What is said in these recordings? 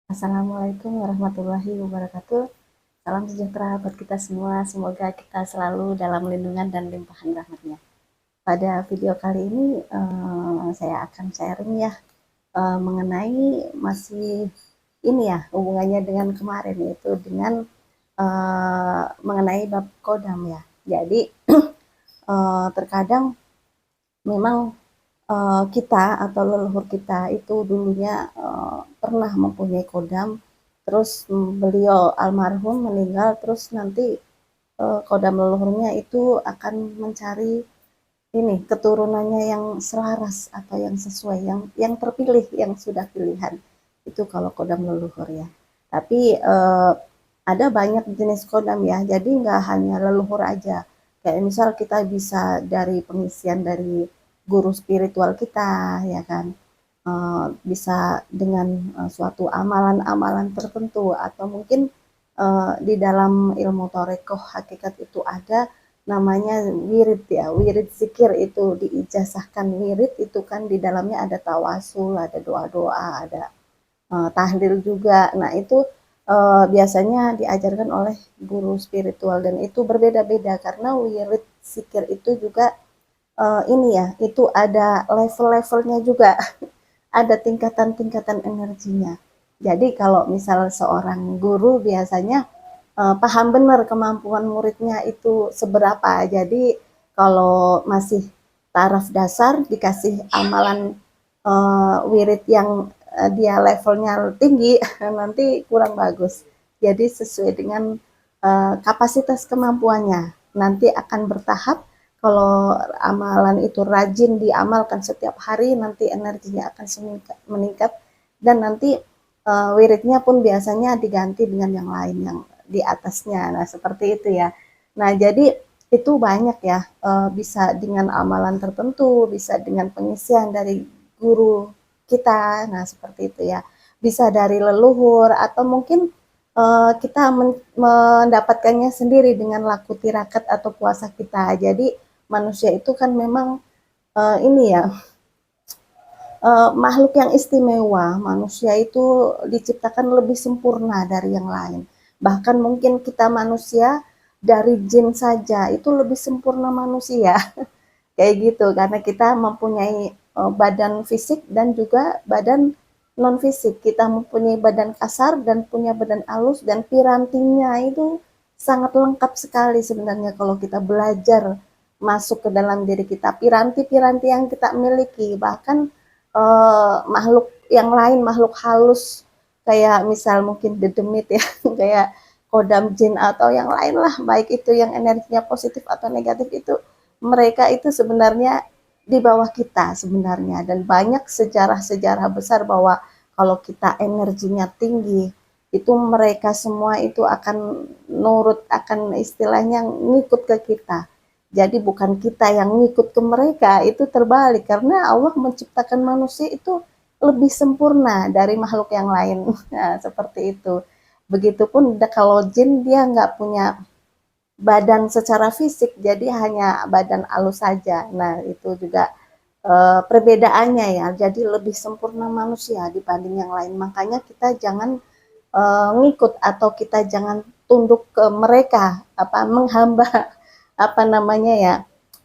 Assalamualaikum warahmatullahi wabarakatuh. Salam sejahtera buat kita semua. Semoga kita selalu dalam lindungan dan limpahan rahmatnya. Pada video kali ini saya akan sharing ya mengenai masih ini ya hubungannya dengan kemarin yaitu dengan mengenai bab kodam ya. Jadi terkadang memang kita atau leluhur kita itu dulunya pernah mempunyai kodam, terus beliau almarhum meninggal, terus nanti kodam leluhurnya itu akan mencari ini keturunannya yang selaras atau yang sesuai, yang terpilih, yang sudah pilihan. Itu kalau kodam leluhur ya. Tapi ada banyak jenis kodam ya, jadi nggak hanya leluhur aja. Kayak misal kita bisa dari pengisian dari guru spiritual kita, ya kan. Bisa dengan suatu amalan-amalan tertentu atau mungkin di dalam ilmu torekoh hakikat itu ada namanya wirid ya, wirid zikir itu diijazahkan. Wirid itu kan di dalamnya ada tawasul, ada doa-doa, ada tahlil juga. Nah itu biasanya diajarkan oleh guru spiritual dan itu berbeda-beda karena wirid zikir itu juga ini ya, itu ada level-levelnya juga, ada tingkatan-tingkatan energinya. Jadi kalau misal seorang guru biasanya paham benar kemampuan muridnya itu seberapa. Jadi kalau masih taraf dasar dikasih amalan wirid yang dia levelnya tinggi nanti kurang bagus. Jadi sesuai dengan kapasitas kemampuannya. Nanti akan bertahap. Kalau amalan itu rajin diamalkan setiap hari, nanti energinya akan meningkat dan nanti wiridnya pun biasanya diganti dengan yang lain yang di atasnya. Nah, seperti itu ya. Nah, jadi itu banyak ya, bisa dengan amalan tertentu, bisa dengan pengisian dari guru kita. Nah, seperti itu ya. Bisa dari leluhur atau mungkin kita mendapatkannya sendiri dengan laku tirakat atau puasa kita. Jadi manusia itu kan memang ini ya makhluk yang istimewa. Manusia itu diciptakan lebih sempurna dari yang lain. Bahkan mungkin kita manusia dari jin saja itu lebih sempurna manusia. Kayak gitu karena kita mempunyai badan fisik dan juga badan non fisik. Kita mempunyai badan kasar dan punya badan halus dan pirantinya itu sangat lengkap sekali sebenarnya kalau kita belajar masuk ke dalam diri kita. Piranti-piranti yang kita miliki bahkan makhluk yang lain, makhluk halus kayak misal mungkin dedemit ya, kayak kodam jin atau yang lain lah, baik itu yang energinya positif atau negatif itu mereka itu sebenarnya di bawah kita sebenarnya dan banyak sejarah-sejarah besar bahwa kalau kita energinya tinggi itu mereka semua itu akan nurut akan istilahnya ngikut ke kita. Jadi bukan kita yang ngikut ke mereka, itu terbalik karena Allah menciptakan manusia itu lebih sempurna dari makhluk yang lain. Nah, seperti itu. Begitupun kalau jin dia nggak punya badan secara fisik, jadi hanya badan halus saja. Nah, itu juga perbedaannya ya. Jadi lebih sempurna manusia dibanding yang lain. Makanya kita jangan ngikut atau kita jangan tunduk ke mereka, apa menghamba apa namanya ya.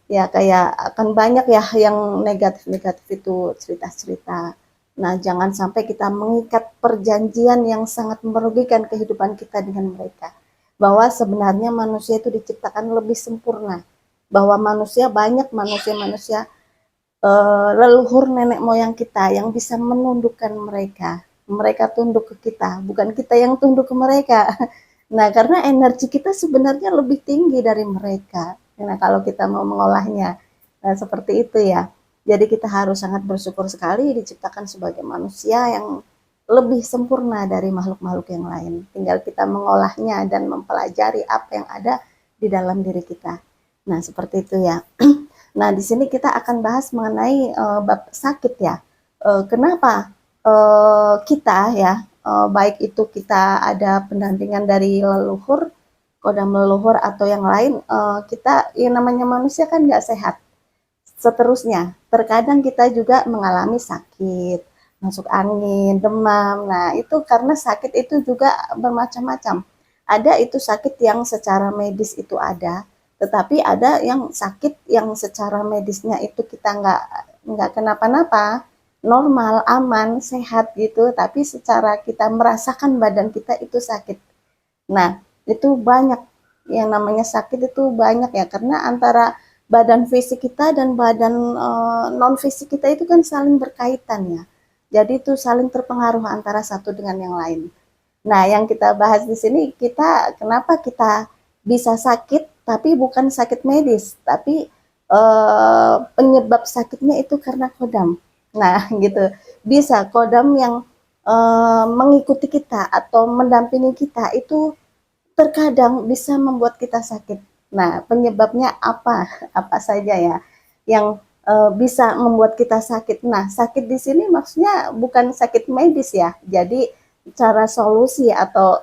Ya kayak akan banyak ya yang negatif-negatif itu cerita-cerita. Nah, jangan sampai kita mengikat perjanjian yang sangat merugikan kehidupan kita dengan mereka bahwa sebenarnya manusia itu diciptakan lebih sempurna, bahwa manusia banyak manusia-manusia leluhur nenek moyang kita yang bisa menundukkan mereka. Mereka tunduk ke kita, bukan kita yang tunduk ke mereka. Nah, karena energi kita sebenarnya lebih tinggi dari mereka. Nah, kalau kita mau mengolahnya, nah, seperti itu ya. Jadi kita harus sangat bersyukur sekali diciptakan sebagai manusia yang lebih sempurna dari makhluk-makhluk yang lain. Tinggal kita mengolahnya dan mempelajari apa yang ada di dalam diri kita. Nah, seperti itu ya. Nah, di sini kita akan bahas mengenai bab sakit ya. Kenapa kita ya, baik itu kita ada pendampingan dari leluhur, kodam leluhur atau yang lain, kita yang namanya manusia kan nggak sehat. Seterusnya, terkadang kita juga mengalami sakit, masuk angin, demam. Nah, itu karena sakit itu juga bermacam-macam. Ada itu sakit yang secara medis itu ada, tetapi ada yang sakit yang secara medisnya itu kita nggak kenapa-napa, normal, aman, sehat gitu, tapi secara kita merasakan badan kita itu sakit. Nah, itu banyak yang namanya sakit itu banyak ya, karena antara badan fisik kita dan badan non fisik kita itu kan saling berkaitan ya. Jadi itu saling terpengaruh antara satu dengan yang lain. Nah, yang kita bahas di sini kita kenapa kita bisa sakit tapi bukan sakit medis, tapi penyebab sakitnya itu karena kodam. Nah, gitu. Bisa kodam yang mengikuti kita atau mendampingi kita itu terkadang bisa membuat kita sakit. Nah, penyebabnya apa? Apa saja ya yang bisa membuat kita sakit? Nah, sakit di sini maksudnya bukan sakit medis ya. Jadi cara solusi atau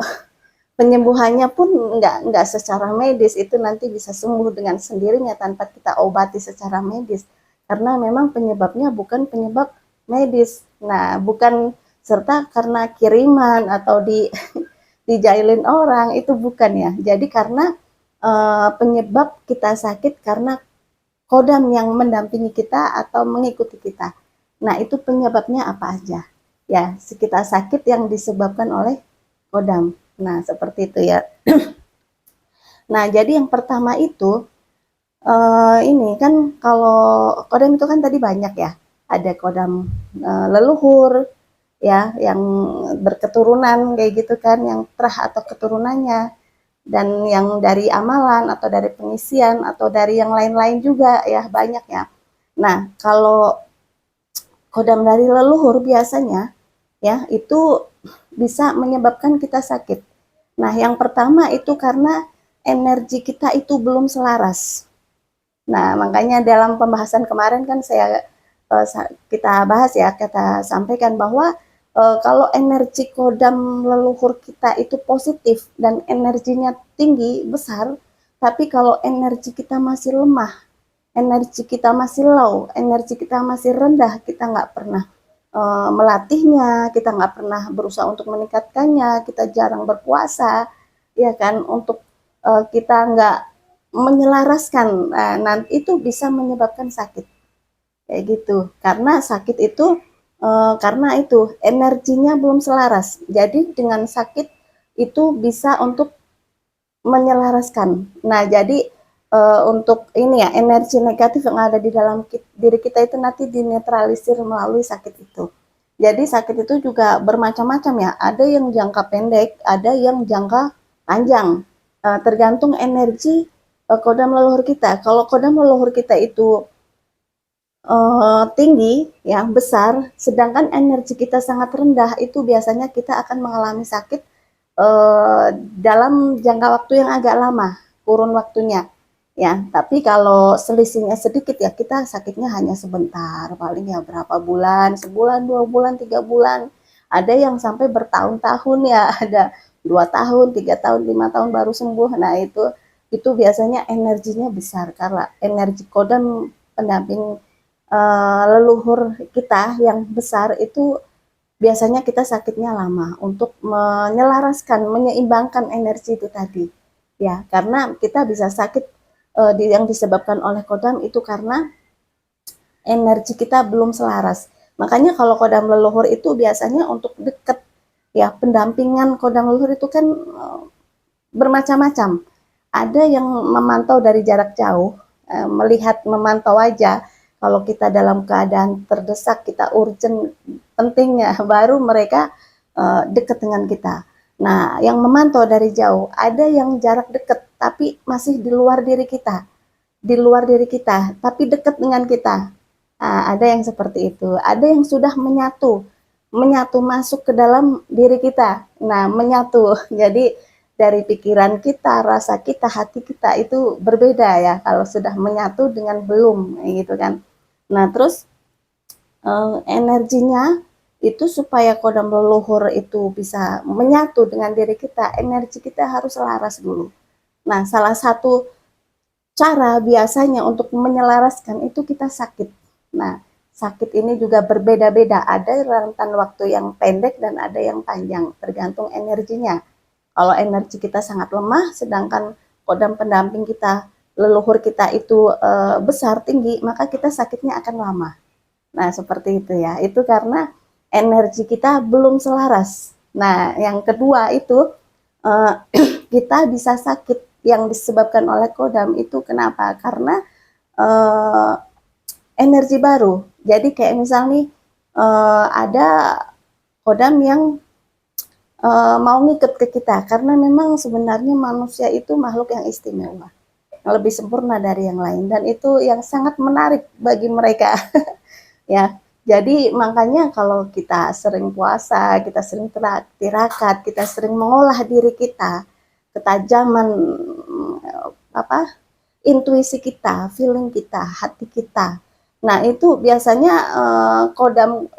penyembuhannya pun nggak secara medis, itu nanti bisa sembuh dengan sendirinya tanpa kita obati secara medis. Karena memang penyebabnya bukan penyebab medis. Nah, bukan serta karena kiriman atau dijailin orang, itu bukan ya. Jadi karena penyebab kita sakit karena kodam yang mendampingi kita atau mengikuti kita. Nah, itu penyebabnya apa aja? Ya, kita sakit yang disebabkan oleh kodam. Nah, seperti itu ya. Nah, jadi yang pertama itu ini kan kalau kodam itu kan tadi banyak ya. Ada kodam leluhur ya yang berketurunan kayak gitu kan, yang terah atau keturunannya, dan yang dari amalan atau dari pengisian atau dari yang lain-lain juga ya, banyak ya. Nah, kalau kodam dari leluhur biasanya ya itu bisa menyebabkan kita sakit. Nah, yang pertama itu karena energi kita itu belum selaras. Nah, makanya dalam pembahasan kemarin kan kita bahas ya, kita sampaikan bahwa kalau energi kodam leluhur kita itu positif dan energinya tinggi, besar, tapi kalau energi kita masih lemah, energi kita masih low, energi kita masih rendah, kita nggak pernah melatihnya, kita nggak pernah berusaha untuk meningkatkannya, kita jarang berpuasa, ya kan, untuk kita nggak menyelaraskan, nanti itu bisa menyebabkan sakit kayak gitu. Karena sakit itu karena itu energinya belum selaras. Jadi dengan sakit itu bisa untuk menyelaraskan. Nah, jadi untuk ini ya, energi negatif yang ada di dalam diri kita itu nanti dinetralisir melalui sakit itu. Jadi sakit itu juga bermacam-macam ya. Ada yang jangka pendek, ada yang jangka panjang. Tergantung energi kodam leluhur kita. Kalau kodam leluhur kita itu tinggi, ya besar, sedangkan energi kita sangat rendah, itu biasanya kita akan mengalami sakit dalam jangka waktu yang agak lama, kurun waktunya. Ya, tapi kalau selisihnya sedikit ya kita sakitnya hanya sebentar, paling ya berapa bulan, sebulan, 2 bulan, 3 bulan. Ada yang sampai bertahun-tahun ya, ada 2 tahun, 3 tahun, 5 tahun baru sembuh. Nah, itu biasanya energinya besar karena energi kodam pendamping leluhur kita yang besar itu biasanya kita sakitnya lama untuk menyelaraskan, menyeimbangkan energi itu tadi. Ya, karena kita bisa sakit yang disebabkan oleh kodam itu karena energi kita belum selaras. Makanya kalau kodam leluhur itu biasanya untuk dekat ya, pendampingan kodam leluhur itu kan bermacam-macam. Ada yang memantau dari jarak jauh, melihat memantau aja. Kalau kita dalam keadaan terdesak, kita urgent, pentingnya, baru mereka dekat dengan kita. Nah, yang memantau dari jauh, ada yang jarak dekat, tapi masih di luar diri kita, tapi dekat dengan kita. Nah, ada yang seperti itu. Ada yang sudah menyatu masuk ke dalam diri kita. Nah, menyatu. Jadi dari pikiran kita, rasa kita, hati kita itu berbeda ya kalau sudah menyatu dengan belum, gitu kan. Nah, terus energinya itu supaya kodam leluhur itu bisa menyatu dengan diri kita, energi kita harus selaras dulu. Nah, salah satu cara biasanya untuk menyelaraskan itu kita sakit. Nah, sakit ini juga berbeda-beda. Ada rentan waktu yang pendek dan ada yang panjang, tergantung energinya. Kalau energi kita sangat lemah, sedangkan kodam pendamping kita, leluhur kita itu besar, tinggi, maka kita sakitnya akan lama. Nah, seperti itu ya. Itu karena energi kita belum selaras. Nah, yang kedua itu uh, kita bisa sakit yang disebabkan oleh kodam itu kenapa? Karena uh, energi baru. Jadi kayak misalnya ada kodam yang mau ngikut ke kita karena memang sebenarnya manusia itu makhluk yang istimewa, yang lebih sempurna dari yang lain dan itu yang sangat menarik bagi mereka. Ya, jadi makanya kalau kita sering puasa, kita sering tirakat, kita sering mengolah diri kita, ketajaman apa intuisi kita, feeling kita, hati kita. Nah, itu biasanya kodam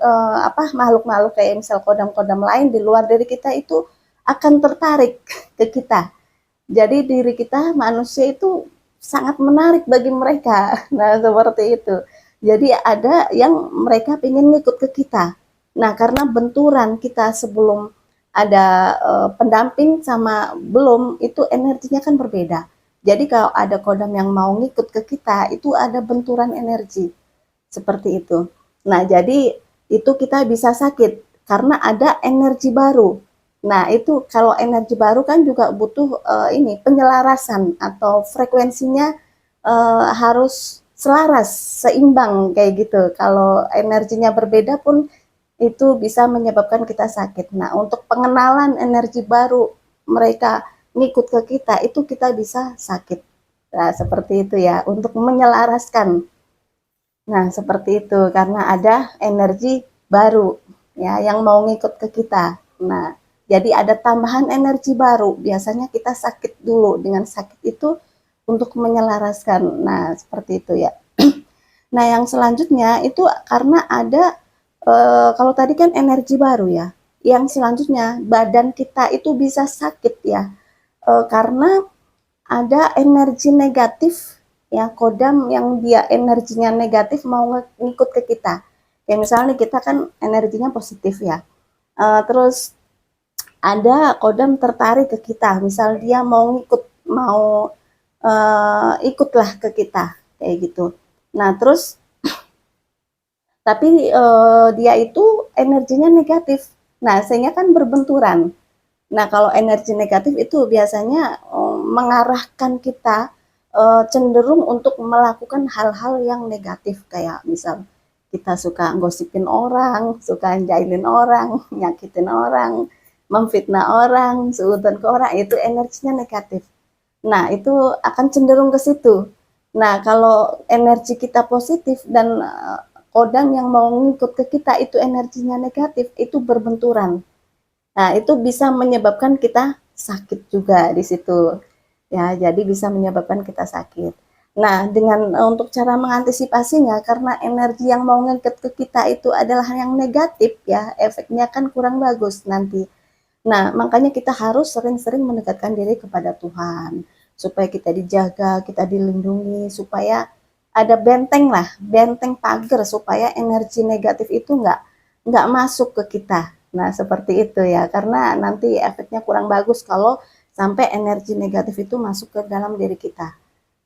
makhluk-makhluk kayak misal kodam-kodam lain di luar dari kita itu akan tertarik ke kita. Jadi diri kita manusia itu sangat menarik bagi mereka. Nah, seperti itu. Jadi ada yang mereka ingin ngikut ke kita. Nah, karena benturan kita sebelum ada pendamping sama belum, itu energinya kan berbeda. Jadi kalau ada kodam yang mau ngikut ke kita, itu ada benturan energi. Seperti itu. Nah, jadi itu kita bisa sakit karena ada energi baru. Nah, itu kalau energi baru kan juga butuh ini penyelarasan atau frekuensinya harus selaras, seimbang kayak gitu. Kalau energinya berbeda pun itu bisa menyebabkan kita sakit. Nah, untuk pengenalan energi baru mereka ngikut ke kita, itu kita bisa sakit. Nah, seperti itu ya, untuk menyelaraskan. Nah, seperti itu karena ada energi baru ya yang mau ngikut ke kita. Nah, jadi ada tambahan energi baru. Biasanya kita sakit dulu dengan sakit itu untuk menyelaraskan. Nah, seperti itu ya. Nah, yang selanjutnya itu karena ada kalau tadi kan energi baru ya. Yang selanjutnya badan kita itu bisa sakit ya. Karena ada energi negatif ya kodam yang dia energinya negatif mau ngikut ke kita. Kayak misalnya kita kan energinya positif ya. Terus ada kodam tertarik ke kita, misal dia mau ngikut, mau ikutlah ke kita kayak gitu. Nah, terus tapi dia itu energinya negatif. Nah, sehingga kan berbenturan. Nah, kalau energi negatif itu biasanya mengarahkan kita cenderung untuk melakukan hal-hal yang negatif kayak misal kita suka gosipin orang, suka jailin orang, nyakitin orang, memfitnah orang, suudzon ke orang, itu energinya negatif. Nah, itu akan cenderung ke situ. Nah, kalau energi kita positif dan kodam yang mau ngikut ke kita itu energinya negatif, itu berbenturan. Nah, itu bisa menyebabkan kita sakit juga di situ. Ya, jadi bisa menyebabkan kita sakit. Nah, dengan untuk cara mengantisipasinya karena energi yang mau ngikut ke kita itu adalah yang negatif ya, efeknya kan kurang bagus nanti. Nah, makanya kita harus sering-sering mendekatkan diri kepada Tuhan supaya kita dijaga, kita dilindungi, supaya ada benteng lah, benteng pagar supaya energi negatif itu nggak masuk ke kita. Nah, seperti itu ya, karena nanti efeknya kurang bagus kalau sampai energi negatif itu masuk ke dalam diri kita.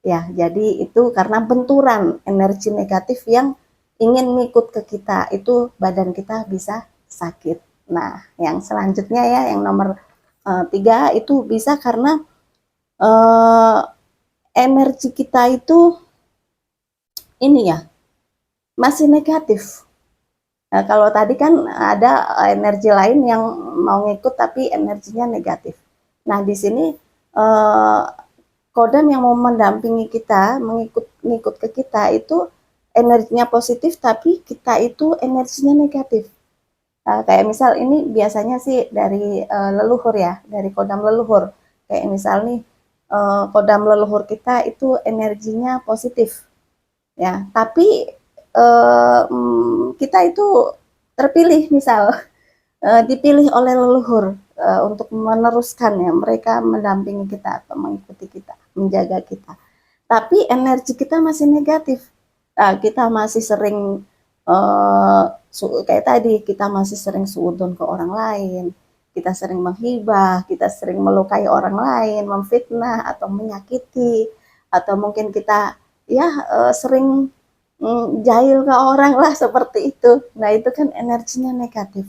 Ya, jadi itu karena benturan energi negatif yang ingin ngikut ke kita, itu badan kita bisa sakit. Nah, yang selanjutnya ya, yang nomor 3 itu bisa karena uh, energi kita itu ini ya masih negatif. Nah, kalau tadi kan ada energi lain yang mau ngikut tapi energinya negatif. Nah, di sini eh, kodam yang mau mendampingi kita, mengikut ke kita itu energinya positif tapi kita itu energinya negatif. Kayak misal ini biasanya sih dari leluhur ya, dari kodam leluhur. Kayak misal nih kodam leluhur kita itu energinya positif ya, tapi kita itu terpilih misal dipilih oleh leluhur untuk meneruskan ya, mereka mendampingi kita atau mengikuti kita, menjaga kita. Tapi energi kita masih negatif. Kita masih sering kayak tadi kita masih sering suudzon ke orang lain, kita sering menghibah, kita sering melukai orang lain, memfitnah atau menyakiti, atau mungkin kita ya sering jahil ke orang lah seperti itu. Nah itu kan energinya negatif.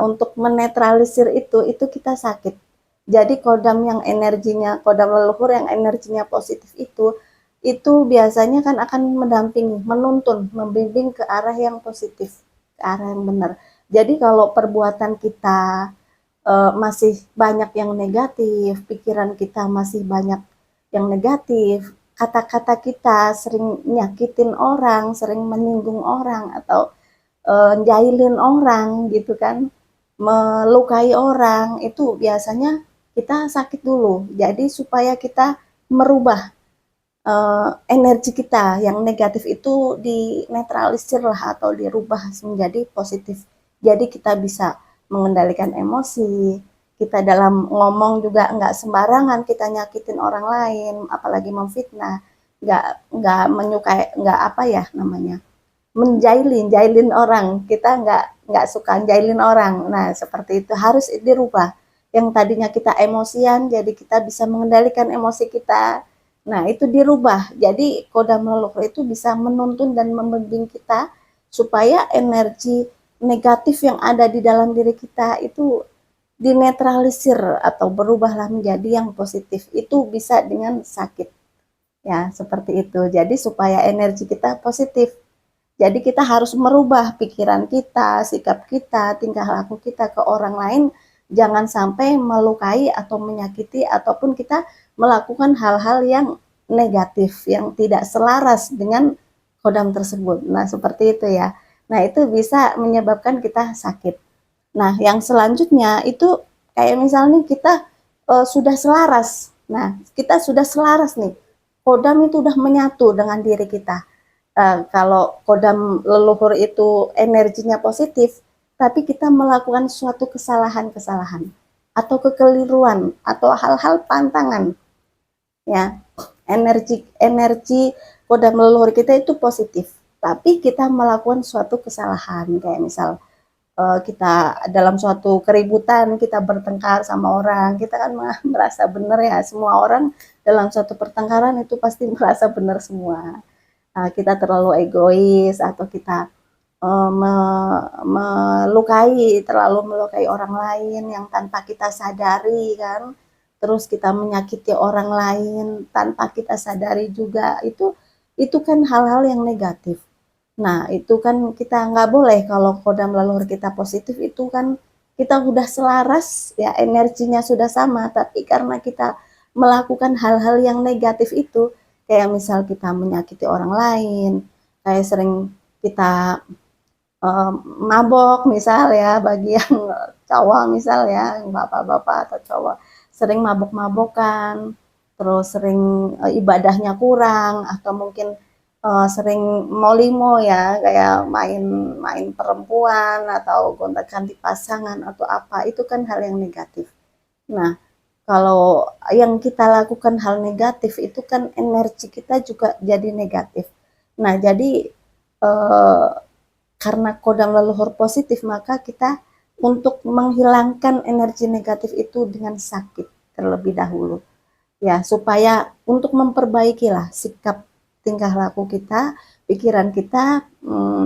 Untuk menetralisir itu kita sakit. Jadi kodam leluhur yang energinya positif itu biasanya kan akan mendampingi, menuntun, membimbing ke arah yang positif, ke arah yang benar. Jadi kalau perbuatan kita masih banyak yang negatif, pikiran kita masih banyak yang negatif, kata-kata kita sering nyakitin orang, sering menyinggung orang atau jahilin orang gitu kan, melukai orang, itu biasanya kita sakit dulu. Jadi supaya kita merubah energi kita yang negatif itu dinetralisir lah atau dirubah menjadi positif. Jadi kita bisa mengendalikan emosi, kita dalam ngomong juga nggak sembarangan kita nyakitin orang lain, apalagi memfitnah, nggak menyukai, nggak apa ya namanya, jailin orang, kita nggak suka jailin orang. Nah seperti itu harus dirubah. Yang tadinya kita emosian, jadi kita bisa mengendalikan emosi kita. Nah itu dirubah. Jadi kodam leluhur itu bisa menuntun dan membimbing kita supaya energi negatif yang ada di dalam diri kita itu dinetralisir atau berubahlah menjadi yang positif. Itu bisa dengan sakit. Ya, seperti itu. Jadi supaya energi kita positif. Jadi kita harus merubah pikiran kita, sikap kita, tingkah laku kita ke orang lain, jangan sampai melukai atau menyakiti ataupun kita melakukan hal-hal yang negatif, yang tidak selaras dengan kodam tersebut. Nah, seperti itu ya. Nah, itu bisa menyebabkan kita sakit. Nah, yang selanjutnya itu kayak misalnya kita sudah selaras. Nah, kita sudah selaras nih. Kodam itu udah menyatu dengan diri kita. Kalau kodam leluhur itu energinya positif, tapi kita melakukan suatu kesalahan-kesalahan atau kekeliruan atau hal-hal pantangan, ya energi energi kodam leluhur kita itu positif, tapi kita melakukan suatu kesalahan kayak misal kita dalam suatu keributan kita bertengkar sama orang, kita kan merasa benar ya, semua orang dalam suatu pertengkaran itu pasti merasa benar semua. Kita terlalu egois atau kita terlalu melukai orang lain yang tanpa kita sadari kan, terus kita menyakiti orang lain tanpa kita sadari juga, itu kan hal-hal yang negatif. Nah itu kan kita nggak boleh. Kalau kodam leluhur kita positif itu kan kita udah selaras ya, energinya sudah sama, tapi karena kita melakukan hal-hal yang negatif itu, kayak misal kita menyakiti orang lain, kayak sering kita mabok misal ya, bagi yang cowok misal ya, bapak-bapak atau cowok sering mabok-mabokan, terus sering ibadahnya kurang, atau mungkin sering molimo ya, kayak main perempuan atau gonta-ganti pasangan atau apa, itu kan hal yang negatif. Nah, kalau yang kita lakukan hal negatif itu kan energi kita juga jadi negatif. Nah, jadi eh, karena kodam leluhur positif, maka kita untuk menghilangkan energi negatif itu dengan sakit terlebih dahulu. Ya, supaya untuk memperbaiki lah sikap tingkah laku kita, pikiran kita,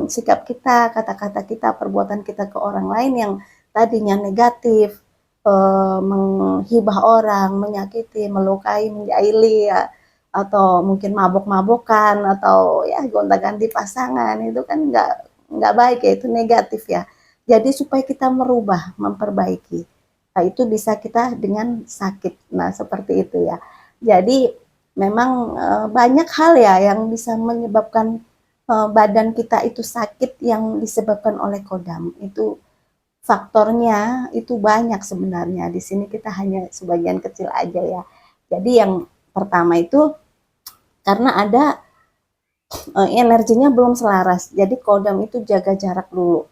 sikap kita, kata-kata kita, perbuatan kita ke orang lain yang tadinya negatif, menghibah orang, menyakiti, melukai, menjahili ya, atau mungkin mabok-mabokan atau ya gonta-ganti pasangan, itu kan nggak baik ya, itu negatif ya. Jadi supaya kita merubah, memperbaiki. Nah, itu bisa kita dengan sakit. Nah, seperti itu ya. Jadi memang banyak hal ya yang bisa menyebabkan badan kita itu sakit yang disebabkan oleh kodam. Itu faktornya itu banyak sebenarnya. Di sini kita hanya sebagian kecil aja ya. Jadi yang pertama itu karena ada energinya belum selaras. Jadi kodam itu jaga jarak dulu.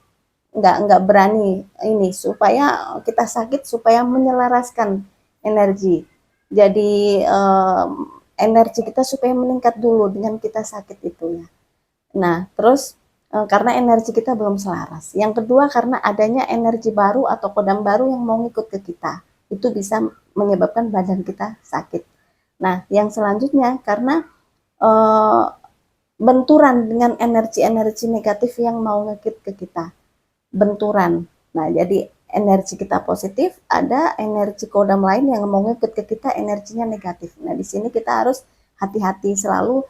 Nggak berani ini supaya kita sakit, supaya menyelaraskan energi. Jadi energi kita supaya meningkat dulu dengan kita sakit itu ya. Nah, terus karena energi kita belum selaras. Yang kedua karena adanya energi baru atau kodam baru yang mau ngikut ke kita. Itu bisa menyebabkan badan kita sakit. Nah, yang selanjutnya karena uh, benturan dengan energi-energi negatif yang mau ngikut ke kita. Benturan. Nah, jadi energi kita positif, ada energi kodam lain yang mau ngikut ke kita energinya negatif. Nah, di sini kita harus hati-hati selalu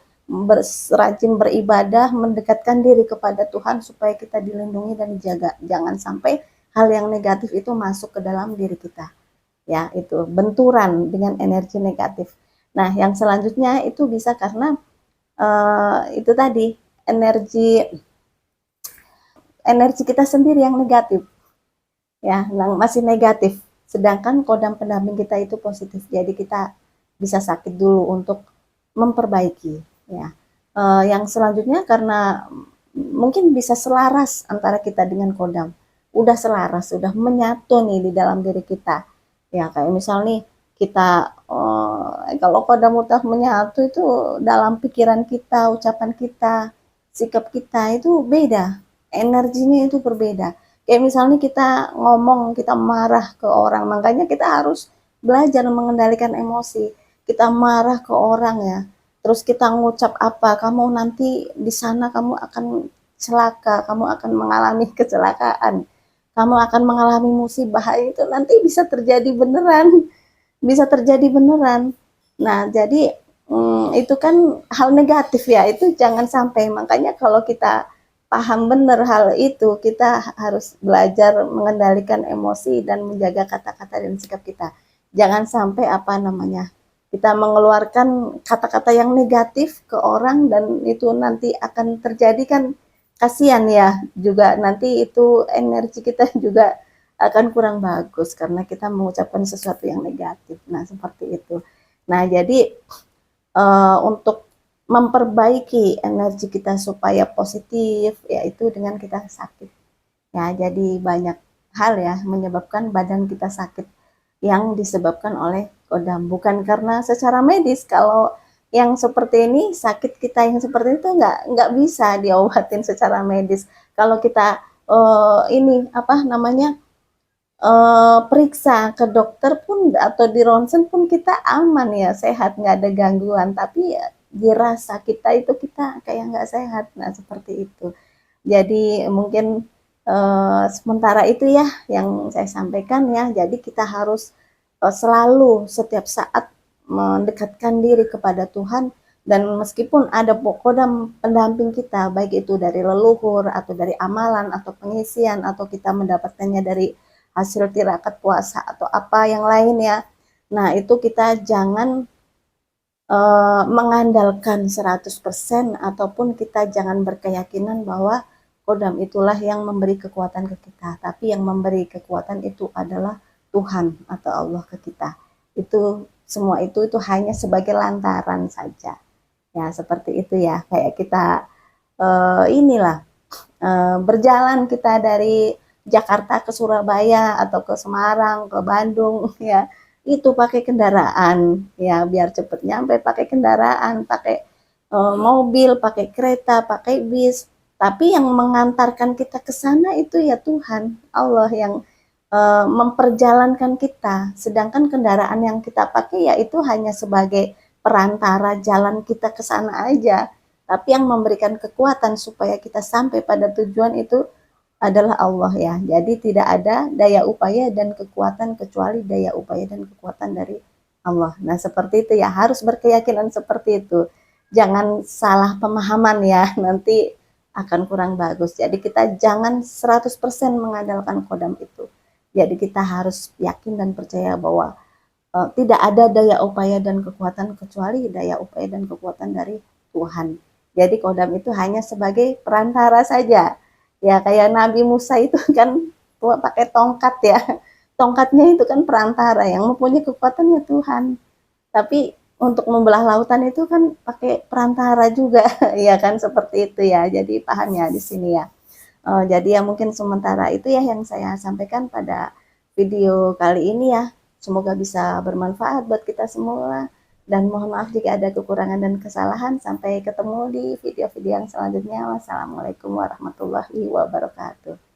rajin beribadah, mendekatkan diri kepada Tuhan supaya kita dilindungi dan dijaga. Jangan sampai hal yang negatif itu masuk ke dalam diri kita. Ya, itu benturan dengan energi negatif. Nah, yang selanjutnya itu bisa karena itu tadi energi energi kita sendiri yang negatif, ya, yang masih negatif. Sedangkan kodam pendamping kita itu positif. Jadi kita bisa sakit dulu untuk memperbaiki, ya. Yang selanjutnya karena mungkin bisa selaras antara kita dengan kodam. Udah selaras, udah menyatu nih di dalam diri kita. Ya, kayak misal nih kita kalau kodam udah menyatu itu dalam pikiran kita, ucapan kita, sikap kita itu beda. Energinya itu berbeda. Kayak misalnya kita ngomong, kita marah ke orang, makanya kita harus belajar mengendalikan emosi. Kita marah ke orang ya, terus kita ngucap apa, kamu nanti di sana kamu akan celaka, kamu akan mengalami kecelakaan, kamu akan mengalami musibah, itu nanti bisa terjadi beneran, bisa terjadi beneran. Nah, jadi itu kan hal negatif ya, itu jangan sampai. Makanya kalau kita paham benar hal itu, kita harus belajar mengendalikan emosi dan menjaga kata-kata dan sikap kita. Jangan sampai apa namanya, kita mengeluarkan kata-kata yang negatif ke orang dan itu nanti akan terjadi kan, kasihan ya, juga nanti itu energi kita juga akan kurang bagus karena kita mengucapkan sesuatu yang negatif. Nah, seperti itu. Nah, jadi untuk memperbaiki energi kita supaya positif, yaitu dengan kita sakit. Ya, jadi banyak hal ya menyebabkan badan kita sakit yang disebabkan oleh kodam. Bukan karena secara medis. Kalau yang seperti ini, sakit kita yang seperti itu nggak bisa diobatin secara medis. Kalau kita ini apa namanya, periksa ke dokter pun atau di ronsen pun kita aman ya, sehat, nggak ada gangguan. Tapi ya, dirasa kita itu kita kayak nggak sehat. Nah, seperti itu. Jadi mungkin sementara itu ya yang saya sampaikan ya. Jadi kita harus selalu setiap saat mendekatkan diri kepada Tuhan, dan meskipun ada kodam pendamping kita, baik itu dari leluhur atau dari amalan atau pengisian atau kita mendapatkannya dari hasil tirakat puasa atau apa yang lain ya. Nah, itu kita jangan mengandalkan 100% ataupun kita jangan berkeyakinan bahwa kodam itulah yang memberi kekuatan ke kita, tapi yang memberi kekuatan itu adalah Tuhan atau Allah ke kita. Itu semua itu hanya sebagai lantaran saja. Ya, seperti itu ya. Kayak kita inilah berjalan kita dari Jakarta ke Surabaya atau ke Semarang, ke Bandung ya. Itu pakai kendaraan ya, biar cepet nyampe pakai kendaraan, pakai mobil, pakai kereta, pakai bis. Tapi yang mengantarkan kita ke sana itu ya Tuhan, Allah yang memperjalankan kita. Sedangkan kendaraan yang kita pakai ya itu hanya sebagai perantara jalan kita ke sana aja. Tapi yang memberikan kekuatan supaya kita sampai pada tujuan itu adalah Allah ya. Jadi tidak ada daya upaya dan kekuatan kecuali daya upaya dan kekuatan dari Allah. Nah, seperti itu ya, harus berkeyakinan seperti itu. Jangan salah pemahaman ya, nanti akan kurang bagus. Jadi kita jangan 100% mengandalkan kodam itu. Jadi kita harus yakin dan percaya bahwa tidak ada daya upaya dan kekuatan kecuali daya upaya dan kekuatan dari Tuhan. Jadi kodam itu hanya sebagai perantara saja. Ya, kayak Nabi Musa itu kan pakai tongkat ya. Tongkatnya itu kan perantara, yang mempunyai kekuatan ya Tuhan. Tapi untuk membelah lautan itu kan pakai perantara juga, ya kan, seperti itu ya. Jadi paham ya di sini ya. Jadi ya mungkin sementara itu ya yang saya sampaikan pada video kali ini ya. Semoga bisa bermanfaat buat kita semua. Dan mohon maaf jika ada kekurangan dan kesalahan. Sampai ketemu di video-video yang selanjutnya. Wassalamualaikum warahmatullahi wabarakatuh.